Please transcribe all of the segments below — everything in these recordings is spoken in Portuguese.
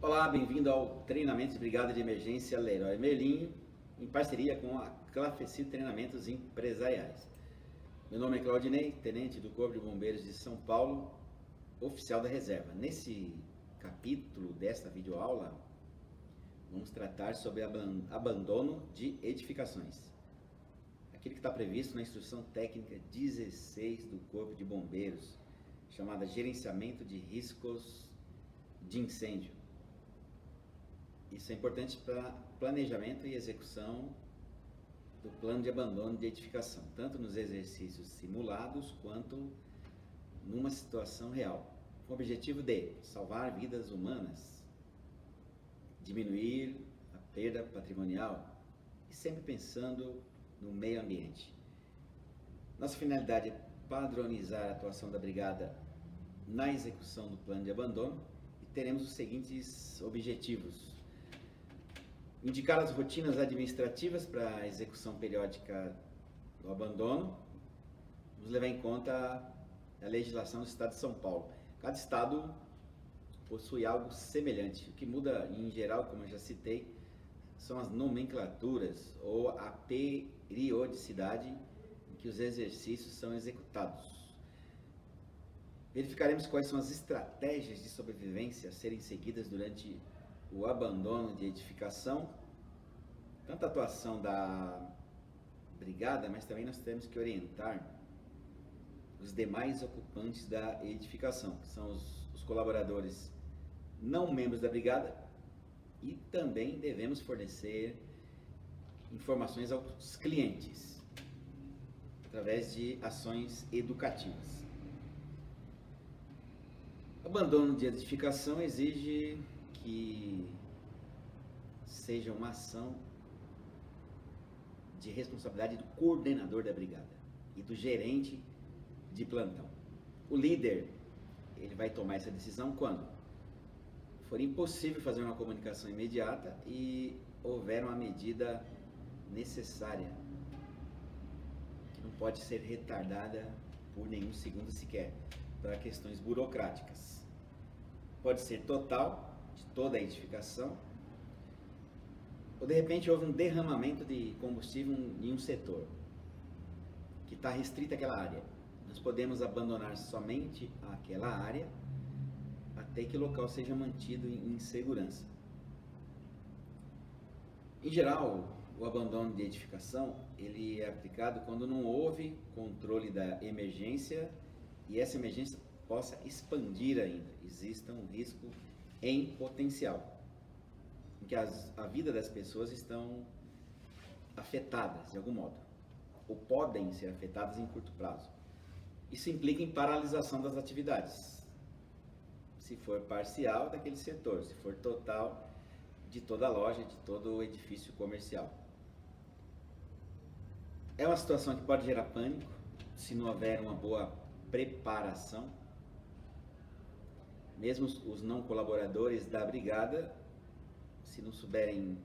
Olá, bem-vindo ao treinamento de Brigada de Emergência Leroy Merlin, em parceria com a Clafeci Treinamentos Empresariais. Meu nome é Claudinei, tenente do Corpo de Bombeiros de São Paulo, oficial da reserva. Nesse capítulo desta videoaula, vamos tratar sobre abandono de edificações. Aquilo que está previsto na Instrução Técnica 16 do Corpo de Bombeiros, chamada Gerenciamento de Riscos de Incêndio. Isso é importante para planejamento e execução do plano de abandono de edificação, tanto nos exercícios simulados quanto numa situação real, com o objetivo de salvar vidas humanas, diminuir a perda patrimonial e sempre pensando no meio ambiente. Nossa finalidade é padronizar a atuação da brigada na execução do plano de abandono e teremos os seguintes objetivos: indicar as rotinas administrativas para a execução periódica do abandono. Vamos levar em conta a legislação do Estado de São Paulo. Cada estado possui algo semelhante. O que muda em geral, como eu já citei, são as nomenclaturas ou a periodicidade em que os exercícios são executados. Verificaremos quais são as estratégias de sobrevivência a serem seguidas durante o abandono de edificação, tanto a atuação da brigada, mas também nós temos que orientar os demais ocupantes da edificação, que são os colaboradores não membros da brigada, e também devemos fornecer informações aos clientes através de ações educativas. Abandono de edificação exige que seja uma ação de responsabilidade do coordenador da brigada e do gerente de plantão. O líder, ele vai tomar essa decisão quando for impossível fazer uma comunicação imediata e houver uma medida necessária, que não pode ser retardada por nenhum segundo sequer, para questões burocráticas. Pode ser total, de toda a edificação, ou de repente houve um derramamento de combustível em um setor, que está restrita àquela área. Nós podemos abandonar somente aquela área, até que o local seja mantido em segurança. Em geral, o abandono de edificação, ele é aplicado quando não houve controle da emergência e essa emergência possa expandir ainda, exista um risco em potencial, em que a vida das pessoas estão afetadas de algum modo, ou podem ser afetadas em curto prazo. Isso implica em paralisação das atividades, se for parcial daquele setor, se for total, de toda a loja, de todo o edifício comercial. É uma situação que pode gerar pânico, se não houver uma boa preparação. Mesmo os não colaboradores da brigada, se não souberem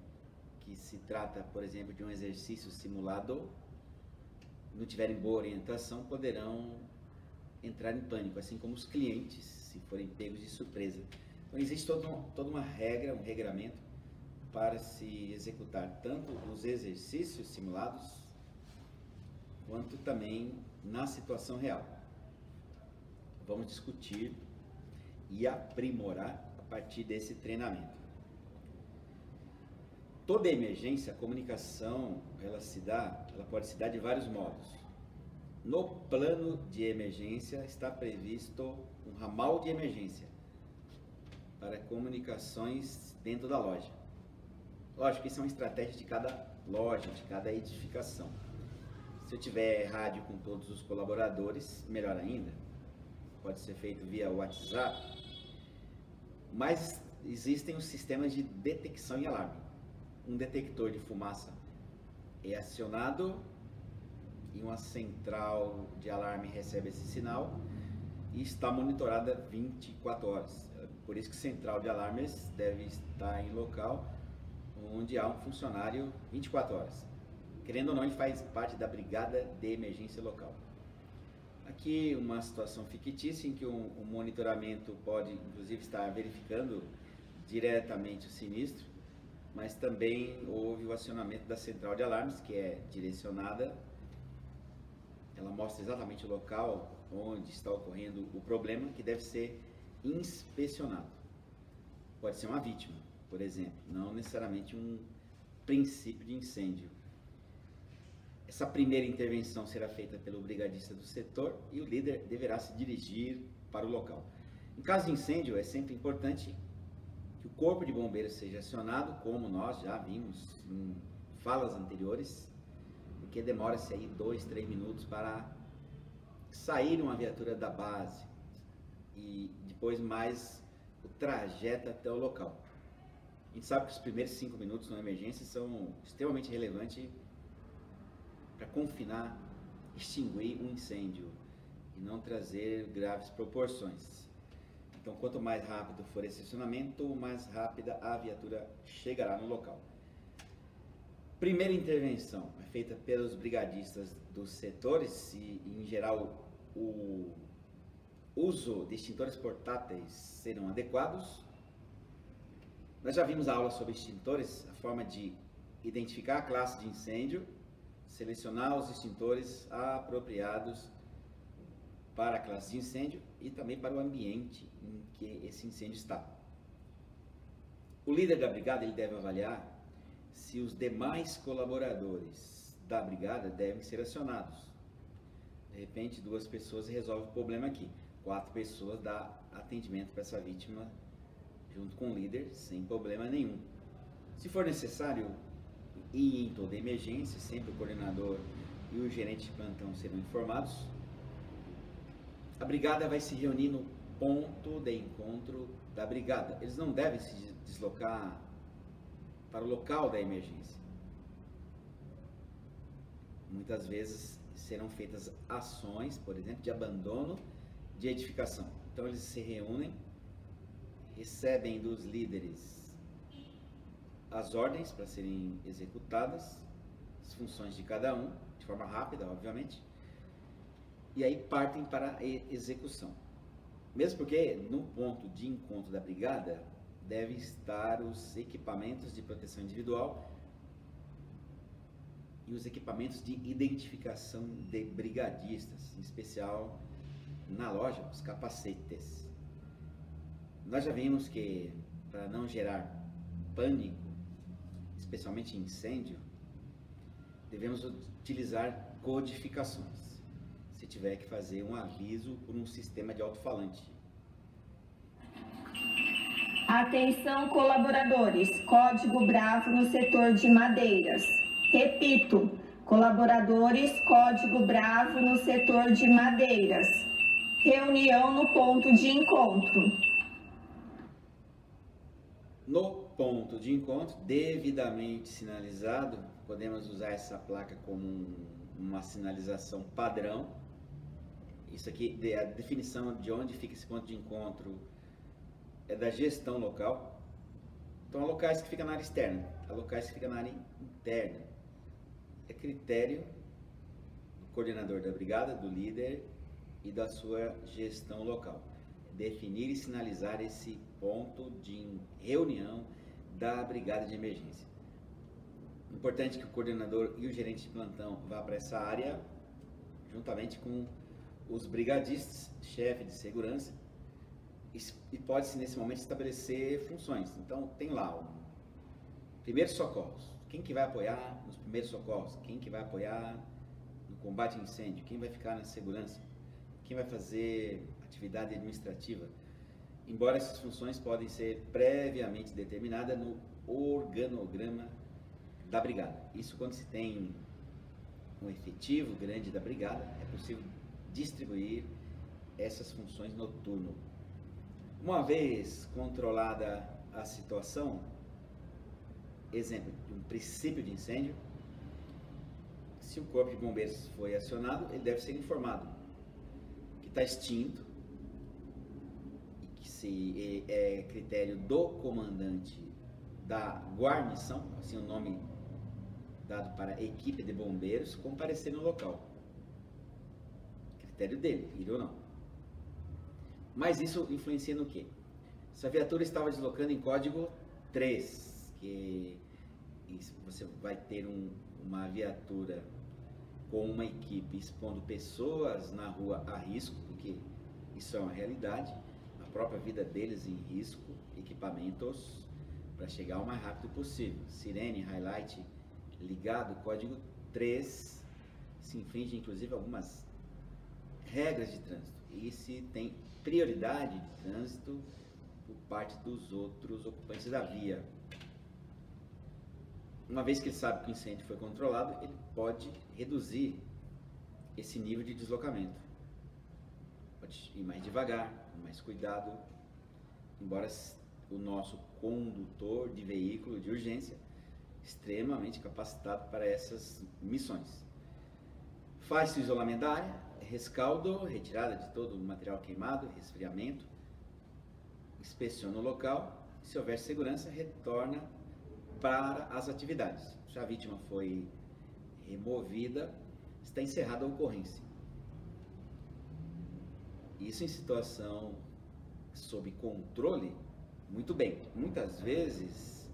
que se trata, por exemplo, de um exercício simulado, não tiverem boa orientação, poderão entrar em pânico, assim como os clientes, se forem pegos de surpresa. Então existe toda uma regra, um regramento para se executar tanto os exercícios simulados, quanto também na situação real. Vamos discutir e aprimorar a partir desse treinamento. Toda emergência, a comunicação, ela pode se dar de vários modos. No plano de emergência está previsto um ramal de emergência para comunicações dentro da loja. Lógico que isso é uma estratégia de cada loja, de cada edificação. Se eu tiver rádio com todos os colaboradores, melhor ainda, pode ser feito via WhatsApp, mas existem os sistemas de detecção e alarme. Um detector de fumaça é acionado e uma central de alarme recebe esse sinal e está monitorada 24 horas. Por isso que central de alarmes deve estar em local onde há um funcionário 24 horas. Querendo ou não, ele faz parte da brigada de emergência local. Aqui uma situação fictícia em que o monitoramento pode inclusive estar verificando diretamente o sinistro, mas também houve o acionamento da central de alarmes, que é direcionada, ela mostra exatamente o local onde está ocorrendo o problema, que deve ser inspecionado. Pode ser uma vítima, por exemplo, não necessariamente um princípio de incêndio. Essa primeira intervenção será feita pelo brigadista do setor e o líder deverá se dirigir para o local. Em caso de incêndio, é sempre importante que o corpo de bombeiros seja acionado, como nós já vimos em falas anteriores, porque demora-se aí 2, 3 minutos para sair uma viatura da base e depois mais o trajeto até o local. A gente sabe que os primeiros 5 minutos numa emergência são extremamente relevantes para confinar, extinguir um incêndio e não trazer graves proporções. Então, quanto mais rápido for esse acionamento, mais rápida a viatura chegará no local. Primeira intervenção é feita pelos brigadistas dos setores e, em geral, o uso de extintores portáteis serão adequados. Nós já vimos a aula sobre extintores, a forma de identificar a classe de incêndio, selecionar os extintores apropriados para a classe de incêndio e também para o ambiente em que esse incêndio está. O líder da brigada ele deve avaliar se os demais colaboradores da brigada devem ser acionados. De repente, 2 pessoas resolvem o problema aqui, 4 pessoas dão atendimento para essa vítima junto com o líder, sem problema nenhum. Se for necessário, e em toda emergência, sempre o coordenador e o gerente de plantão serão informados. A brigada vai se reunir no ponto de encontro da brigada. Eles não devem se deslocar para o local da emergência. Muitas vezes serão feitas ações, por exemplo, de abandono de edificação. Então eles se reúnem, recebem dos líderes as ordens para serem executadas, as funções de cada um, de forma rápida, obviamente, e aí partem para a execução. Mesmo porque no ponto de encontro da brigada devem estar os equipamentos de proteção individual e os equipamentos de identificação de brigadistas, em especial na loja, os capacetes. Nós já vimos que, para não gerar pânico, especialmente em incêndio, devemos utilizar codificações, se tiver que fazer um aviso por um sistema de alto-falante. Atenção, colaboradores, código bravo no setor de madeiras. Repito, colaboradores, código bravo no setor de madeiras. Reunião no ponto de encontro. No ponto de encontro, devidamente sinalizado, podemos usar essa placa como uma sinalização padrão. Isso aqui, a definição de onde fica esse ponto de encontro é da gestão local. Então, há locais que ficam na área externa, há locais que ficam na área interna. É critério do coordenador da brigada, do líder e da sua gestão local. Definir e sinalizar esse ponto de reunião da brigada de emergência. Importante que o coordenador e o gerente de plantão vá para essa área, juntamente com os brigadistas, chefe de segurança, e pode-se nesse momento estabelecer funções. Então tem lá o primeiros socorros, quem que vai apoiar nos primeiros socorros, quem que vai apoiar no combate a incêndio, quem vai ficar na segurança, quem vai fazer atividade administrativa. Embora essas funções podem ser previamente determinadas no organograma da brigada. Isso quando se tem um efetivo grande da brigada, é possível distribuir essas funções no turno. Uma vez controlada a situação, exemplo de um princípio de incêndio, se o corpo de bombeiros foi acionado, ele deve ser informado que está extinto e que se é critério do comandante da guarnição, assim o nome dado para a equipe de bombeiros, comparecer no local. Critério dele, ir ou não. Mas isso influencia no quê? Essa viatura estava deslocando em código 3, que você vai ter uma viatura com uma equipe expondo pessoas na rua a risco, porque isso é uma realidade, a própria vida deles em risco, equipamentos para chegar o mais rápido possível. Sirene, highlight ligado, código 3, se infringe inclusive algumas regras de trânsito e se tem prioridade de trânsito por parte dos outros ocupantes da via. Uma vez que ele sabe que o incêndio foi controlado, ele pode reduzir esse nível de deslocamento. Pode ir mais devagar, com mais cuidado, embora o nosso condutor de veículo de urgência extremamente capacitado para essas missões. Faz-se o isolamento da área, rescaldo, retirada de todo o material queimado, resfriamento, inspeciona o local, se houver segurança, retorna para as atividades. Se a vítima foi removida, está encerrada a ocorrência. Isso em situação sob controle, muito bem. Muitas vezes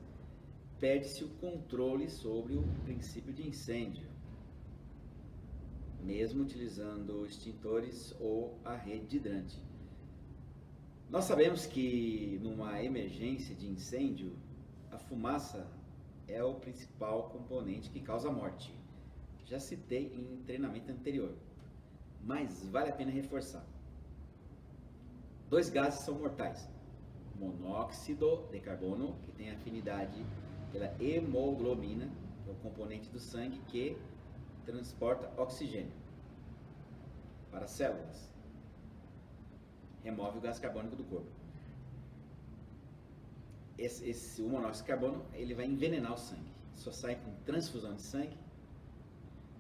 perde-se o controle sobre o princípio de incêndio, mesmo utilizando extintores ou a rede de hidrante. Nós sabemos que numa emergência de incêndio, a fumaça é o principal componente que causa morte. Já citei em treinamento anterior, mas vale a pena reforçar. 2 gases são mortais: monóxido de carbono, que tem afinidade pela hemoglobina, que é o componente do sangue que transporta oxigênio para as células, remove o gás carbônico do corpo. O monóxido de carbono, ele vai envenenar o sangue, só sai com transfusão de sangue,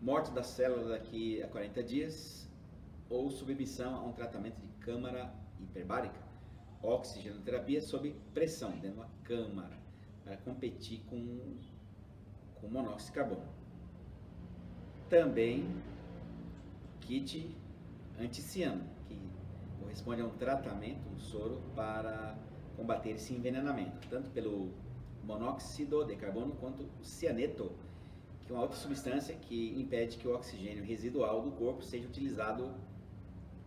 morte da célula daqui a 40 dias, ou submissão a um tratamento de câmara hiperbárica, oxigenoterapia sob pressão, dentro de uma câmara, para competir com o monóxido de carbono. Também kit anticiano, que corresponde a um tratamento, um soro para combater esse envenenamento, tanto pelo monóxido de carbono quanto o cianeto, que é uma outra substância que impede que o oxigênio residual do corpo seja utilizado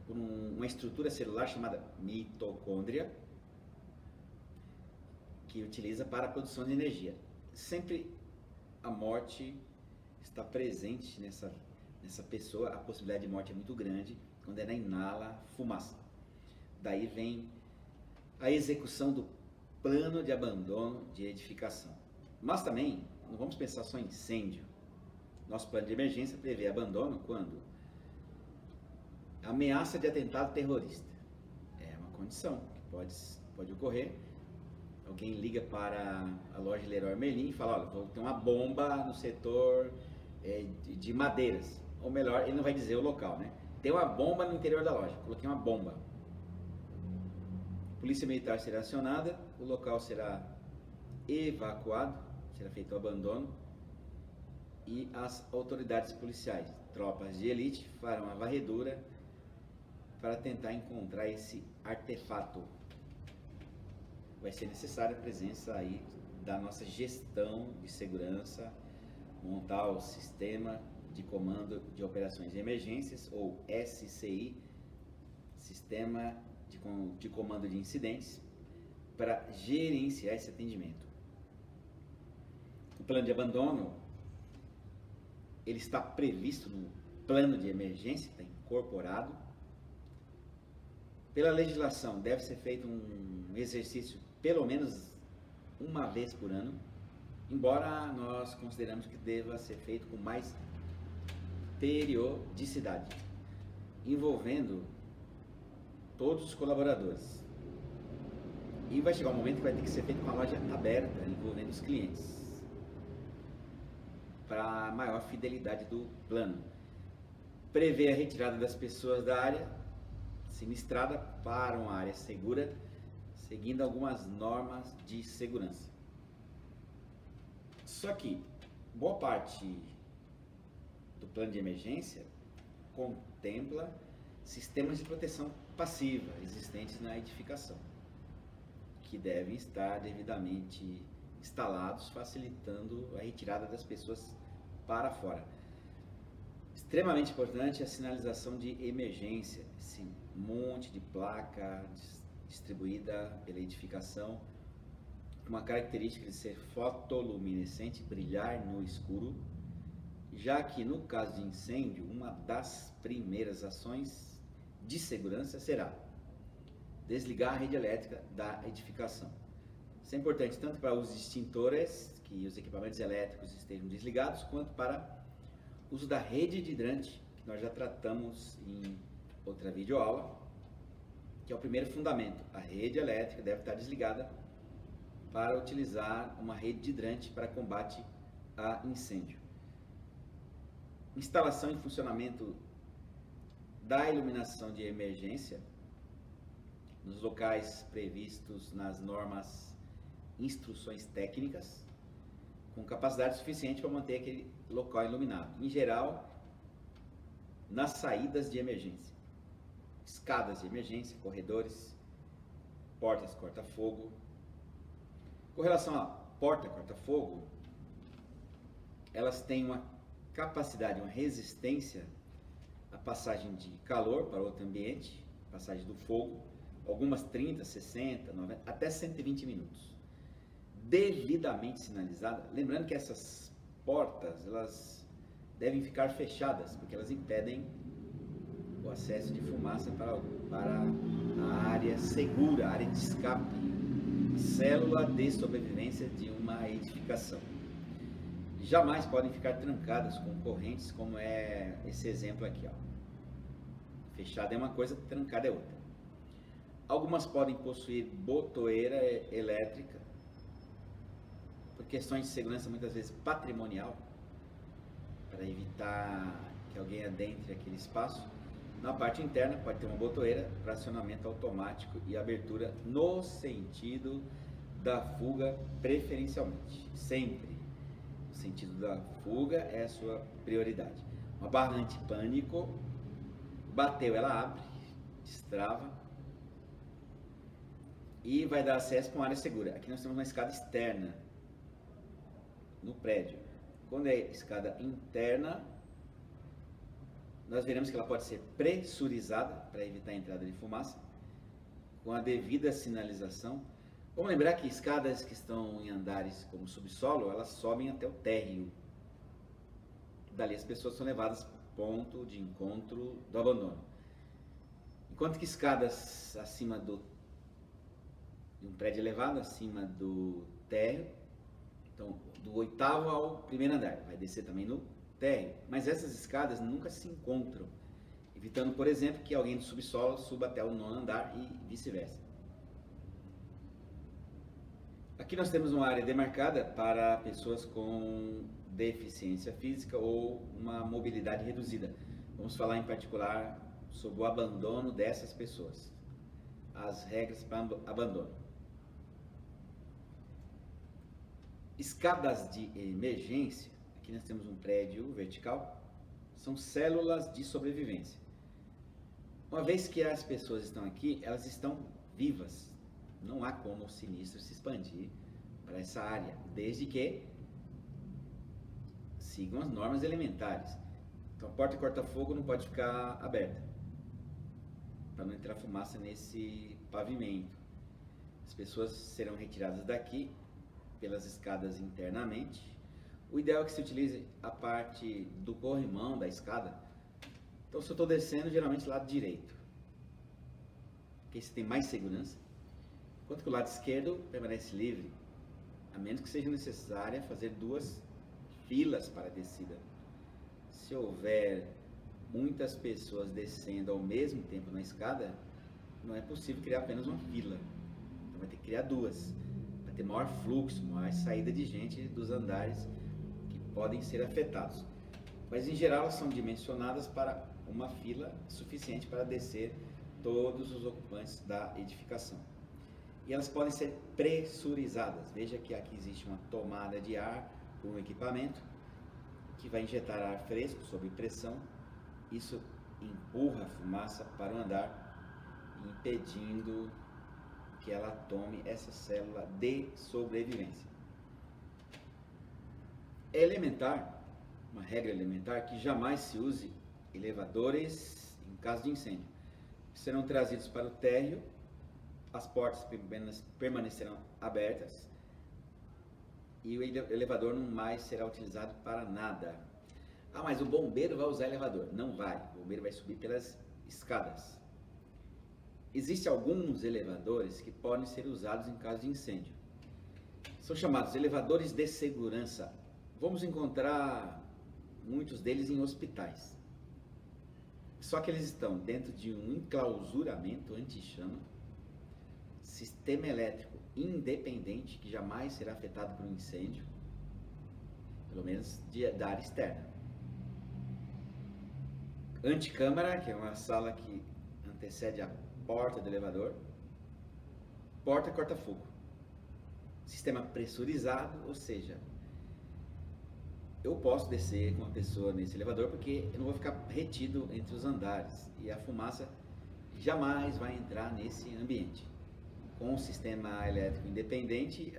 por uma estrutura celular chamada mitocôndria, que utiliza para a produção de energia. Sempre a morte está presente nessa pessoa, a possibilidade de morte é muito grande quando ela inala fumaça. Daí vem a execução do plano de abandono de edificação. Mas também não vamos pensar só em incêndio. Nosso plano de emergência prevê abandono quando ameaça de atentado terrorista. É uma condição que pode ocorrer. Alguém liga para a loja Leroy Merlin e fala: olha, vou ter uma bomba no setor de madeiras. Ou melhor, ele não vai dizer o local, né? Tem uma bomba no interior da loja, coloquei uma bomba. Polícia Militar será acionada, o local será evacuado, será feito o abandono e as autoridades policiais, tropas de elite, farão a varredura para tentar encontrar esse artefato. Vai ser necessária a presença aí da nossa gestão de segurança, montar o sistema de comando de operações de emergências, ou SCI, Sistema de Comando de Incidentes, para gerenciar esse atendimento. O plano de abandono, ele está previsto no plano de emergência, está incorporado. Pela legislação, deve ser feito um exercício pelo menos uma vez por ano, embora nós consideramos que deva ser feito com mais periodicidade, envolvendo todos os colaboradores. E vai chegar um momento que vai ter que ser feito com a loja aberta, envolvendo os clientes, para maior fidelidade do plano. Prevê a retirada das pessoas da área sinistrada para uma área segura, seguindo algumas normas de segurança. Só que boa parte do plano de emergência contempla sistemas de proteção passiva existentes na edificação, que devem estar devidamente instalados, facilitando a retirada das pessoas para fora. Extremamente importante a sinalização de emergência, esse monte de placa distribuída pela edificação, uma característica de ser fotoluminescente, brilhar no escuro, já que no caso de incêndio, uma das primeiras ações de segurança será desligar a rede elétrica da edificação. Isso é importante tanto para os extintores, que os equipamentos elétricos estejam desligados, quanto para o uso da rede de hidrante, que nós já tratamos em outra videoaula, que é o primeiro fundamento. A rede elétrica deve estar desligada para utilizar uma rede de hidrante para combate a incêndio. Instalação e funcionamento da iluminação de emergência nos locais previstos nas normas, instruções técnicas, com capacidade suficiente para manter aquele local iluminado. Em geral, nas saídas de emergência, escadas de emergência, corredores, portas corta-fogo. Com relação à porta corta-fogo, elas têm uma capacidade, uma resistência à passagem de calor para outro ambiente, passagem do fogo, algumas 30, 60, 90, até 120 minutos. Devidamente sinalizada, lembrando que essas portas, elas devem ficar fechadas, porque elas impedem o acesso de fumaça para a área segura, a área de escape, célula de sobrevivência de uma edificação. Jamais podem ficar trancadas com correntes, como é esse exemplo aqui, ó. Fechada é uma coisa, trancada é outra. Algumas podem possuir botoeira elétrica, por questões de segurança muitas vezes patrimonial, para evitar que alguém adentre aquele espaço. Na parte interna pode ter uma botoeira para acionamento automático e abertura no sentido da fuga preferencialmente, sempre. O sentido da fuga é a sua prioridade. Uma barra antipânico, bateu, ela abre, destrava e vai dar acesso para uma área segura. Aqui nós temos uma escada externa no prédio. Quando é escada interna, nós veremos que ela pode ser pressurizada para evitar a entrada de fumaça, com a devida sinalização. Vamos lembrar que escadas que estão em andares como subsolo, elas sobem até o térreo. Dali as pessoas são levadas para o ponto de encontro do abandono. Enquanto que escadas acima de um prédio elevado, acima do térreo, então do 8º ao 1º andar, vai descer também no térreo, mas essas escadas nunca se encontram, evitando, por exemplo, que alguém do subsolo suba até o 9º andar e vice-versa. Aqui nós temos uma área demarcada para pessoas com deficiência física ou uma mobilidade reduzida. Vamos falar em particular sobre o abandono dessas pessoas, as regras para abandono. Escadas de emergência. Aqui nós temos um prédio vertical, são células de sobrevivência. Uma vez que as pessoas estão aqui, elas estão vivas. Não há como o sinistro se expandir para essa área, desde que sigam as normas elementares. Então a porta corta-fogo não pode ficar aberta, para não entrar fumaça nesse pavimento. As pessoas serão retiradas daqui pelas escadas internamente. O ideal é que se utilize a parte do corrimão da escada. Então, se eu estou descendo, geralmente lado direito, porque se tem mais segurança, enquanto que o lado esquerdo permanece livre, a menos que seja necessária fazer 2 filas para a descida. Se houver muitas pessoas descendo ao mesmo tempo na escada, não é possível criar apenas uma fila, então vai ter que criar 2, vai ter maior fluxo, maior saída de gente dos andares que podem ser afetados. Mas em geral elas são dimensionadas para uma fila suficiente para descer todos os ocupantes da edificação. E elas podem ser pressurizadas. Veja que aqui existe uma tomada de ar por um equipamento que vai injetar ar fresco sob pressão. Isso empurra a fumaça para o andar, impedindo que ela tome essa célula de sobrevivência. É elementar, uma regra elementar, que jamais se use elevadores em caso de incêndio. Serão trazidos para o térreo, as portas permanecerão abertas e o elevador não mais será utilizado para nada. Ah, mas o bombeiro vai usar elevador? Não vai, o bombeiro vai subir pelas escadas. Existem alguns elevadores que podem ser usados em caso de incêndio. São chamados elevadores de segurança. Vamos encontrar muitos deles em hospitais. Só que eles estão dentro de um enclausuramento anti-chama, sistema elétrico independente que jamais será afetado por um incêndio, pelo menos da área externa. Anticâmara, que é uma sala que antecede a porta do elevador. Porta corta-fogo. Sistema pressurizado, ou seja, eu posso descer com uma pessoa nesse elevador porque eu não vou ficar retido entre os andares e a fumaça jamais vai entrar nesse ambiente. Com o sistema elétrico independente,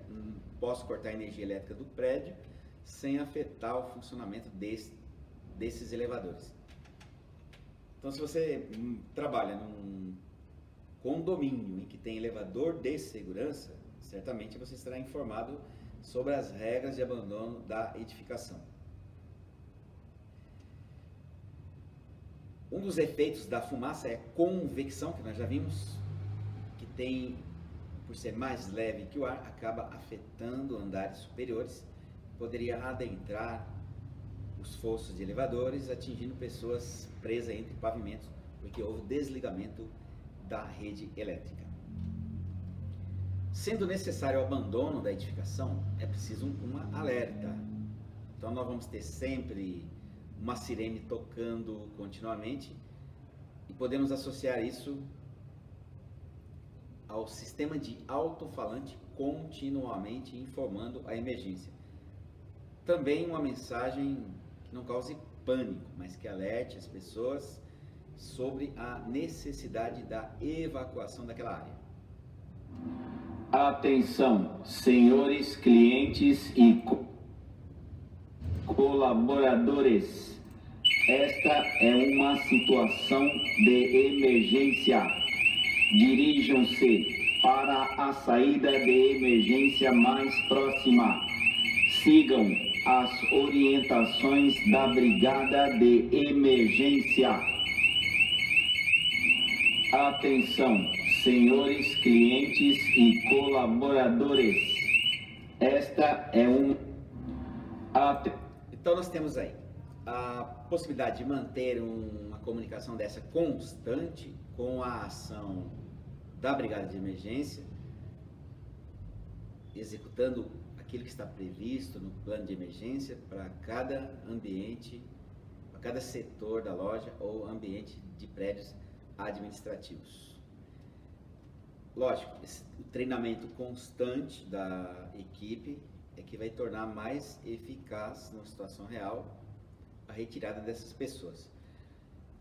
posso cortar a energia elétrica do prédio sem afetar o funcionamento desses elevadores. Então, se você trabalha num condomínio em que tem elevador de segurança, certamente você estará informado sobre as regras de abandono da edificação. Um dos efeitos da fumaça é a convecção, que nós já vimos, que tem, por ser mais leve que o ar, acaba afetando andares superiores, poderia adentrar os fossos de elevadores, atingindo pessoas presas entre pavimentos, porque houve desligamento da rede elétrica. Sendo necessário o abandono da edificação, é preciso um alerta. Então nós vamos ter sempre uma sirene tocando continuamente e podemos associar isso ao sistema de alto-falante continuamente informando a emergência. Também uma mensagem que não cause pânico, mas que alerte as pessoas sobre a necessidade da evacuação daquela área. Atenção, senhores clientes e colaboradores. Esta é uma situação de emergência. Dirijam-se para a saída de emergência mais próxima. Sigam as orientações da Brigada de Emergência. Atenção, senhores clientes e colaboradores. Esta é Então nós temos aí a possibilidade de manter uma comunicação dessa constante com a ação da Brigada de Emergência, executando aquilo que está previsto no plano de emergência para cada ambiente, para cada setor da loja ou ambiente de prédios administrativos. Lógico, o treinamento constante da equipe é que vai tornar mais eficaz, numa situação real, a retirada dessas pessoas.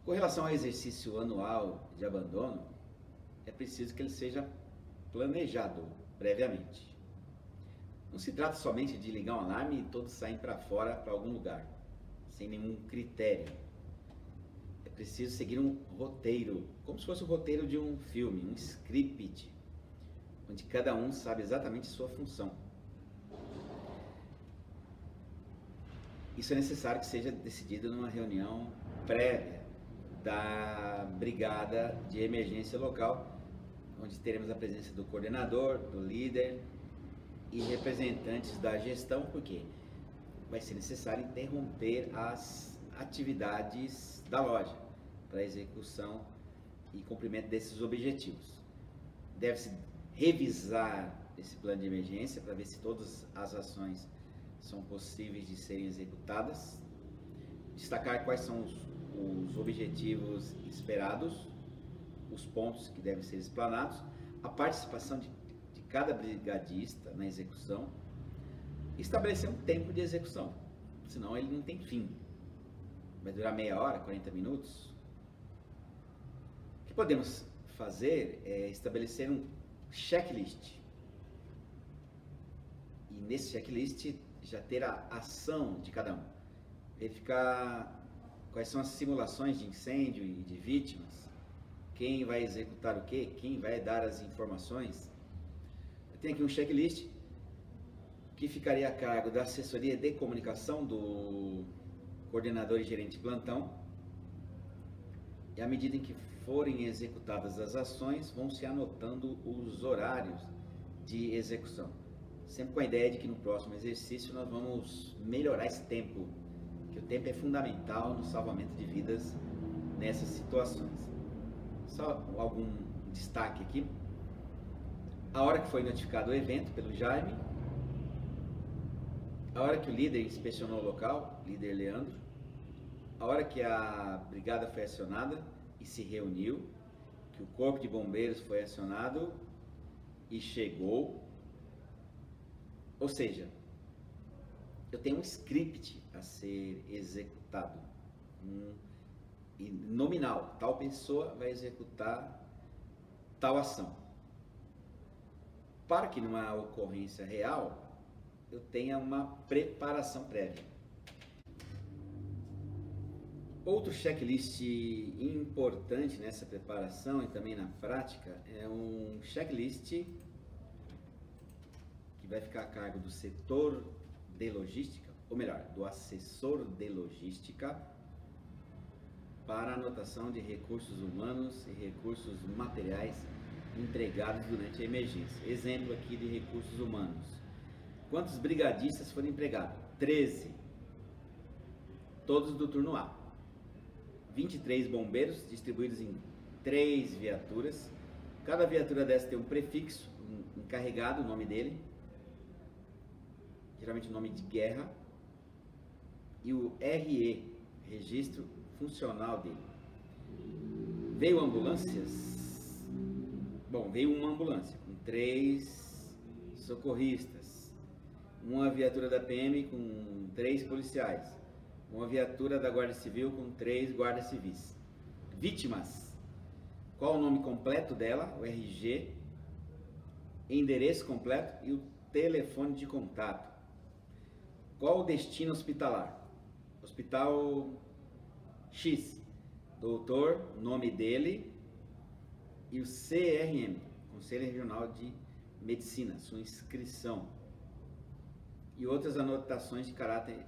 Com relação ao exercício anual de abandono, é preciso que ele seja planejado previamente. Não se trata somente de ligar um alarme e todos saem para fora, para algum lugar, sem nenhum critério. É preciso seguir um roteiro, como se fosse o roteiro de um filme, um script, onde cada um sabe exatamente sua função. Isso é necessário que seja decidido numa reunião prévia da Brigada de Emergência local, onde teremos a presença do coordenador, do líder e representantes da gestão, porque vai ser necessário interromper as atividades da loja para a execução e cumprimento desses objetivos. Deve-se revisar esse plano de emergência para ver se todas as ações são possíveis de serem executadas, destacar quais são os objetivos esperados, os pontos que devem ser explanados, a participação de cada brigadista na execução, e estabelecer um tempo de execução, senão ele não tem fim. Vai durar meia hora, 40 minutos. O que podemos fazer é estabelecer checklist. E nesse checklist já ter a ação de cada um. Verificar quais são as simulações de incêndio e de vítimas, quem vai executar o quê, quem vai dar as informações. Eu tenho aqui um checklist que ficaria a cargo da assessoria de comunicação do coordenador e gerente de plantão. E à medida em que forem executadas as ações, vão se anotando os horários de execução. Sempre com a ideia de que no próximo exercício nós vamos melhorar esse tempo, que o tempo é fundamental no salvamento de vidas nessas situações. Só algum destaque aqui. A hora que foi notificado o evento pelo Jaime, a hora que o líder inspecionou o local, líder Leandro, a hora que a brigada foi acionada e se reuniu, que o corpo de bombeiros foi acionado e chegou. Ou seja, eu tenho um script a ser executado, nominal, tal pessoa vai executar tal ação. Para que numa ocorrência real, eu tenha uma preparação prévia. Outro checklist importante nessa preparação e também na prática é um checklist que vai ficar a cargo do setor de logística, ou melhor, do assessor de logística, para anotação de recursos humanos e recursos materiais empregados durante a emergência. Exemplo aqui de recursos humanos. Quantos brigadistas foram empregados? 13. Todos do turno A. 23 bombeiros distribuídos em 3 viaturas. Cada viatura dessa tem um prefixo, um encarregado, o nome dele, geralmente o nome de guerra, e o RE, registro funcional dele. Veio ambulâncias? Bom, veio uma ambulância com 3 socorristas, uma viatura da PM com 3 policiais, uma viatura da Guarda Civil com 3 guardas civis. Vítimas: qual o nome completo dela, o RG, endereço completo e o telefone de contato. Qual o destino hospitalar? Hospital X. Doutor, nome dele e o CRM, Conselho Regional de Medicina, sua inscrição. E outras anotações de caráter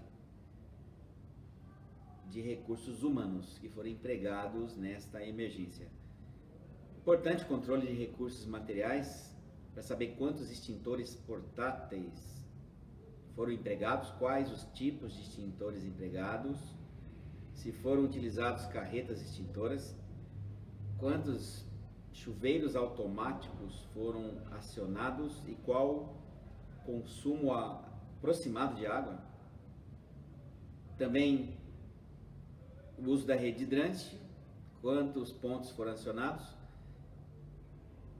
de recursos humanos que foram empregados nesta emergência. Importante controle de recursos materiais para saber quantos extintores portáteis foram empregados, quais os tipos de extintores empregados, se foram utilizados carretas extintoras, quantos chuveiros automáticos foram acionados e qual consumo aproximado de água. Também o uso da rede hidrante, quantos pontos foram acionados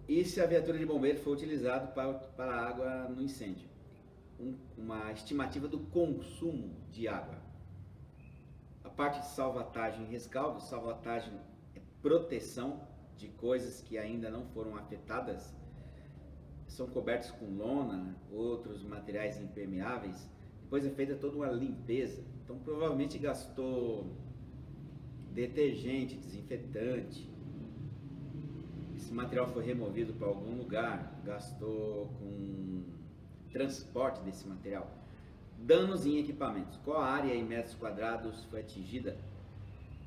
e se a viatura de bombeiro foi utilizada para a água no incêndio. Uma estimativa do consumo de água. A parte de salvatagem e rescaldo. Salvatagem é proteção de coisas que ainda não foram afetadas, são cobertos com lona, outros materiais impermeáveis. Depois é feita toda uma limpeza, então provavelmente gastou detergente, desinfetante, esse material foi removido para algum lugar, gastou com transporte desse material. Danos em equipamentos: qual a área em metros quadrados foi atingida,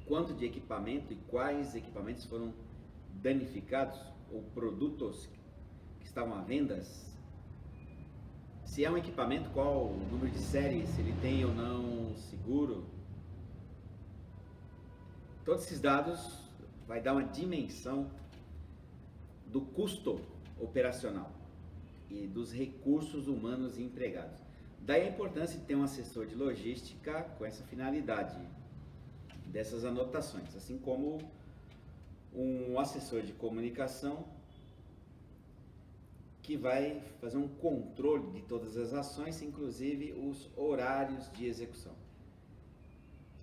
quanto de equipamento e quais equipamentos foram danificados ou produtos que estavam à venda. Se é um equipamento, qual o número de série, se ele tem ou não seguro. Todos esses dados vai dar uma dimensão do custo operacional e dos recursos humanos empregados. Daí a importância de ter um assessor de logística com essa finalidade dessas anotações, assim como um assessor de comunicação que vai fazer um controle de todas as ações, inclusive os horários de execução.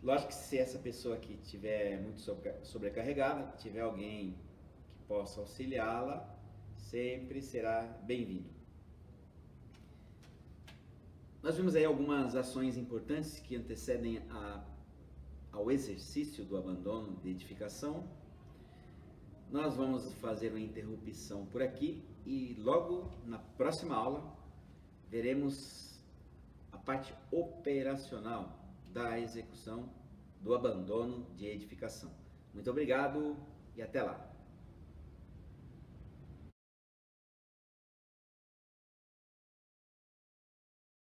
Lógico que se essa pessoa aqui estiver muito sobrecarregada, tiver alguém que possa auxiliá-la, sempre será bem-vindo. Nós vimos aí algumas ações importantes que antecedem ao exercício do abandono de edificação. Nós vamos fazer uma interrupção por aqui e logo na próxima aula veremos a parte operacional da execução do abandono de edificação. Muito obrigado e até lá!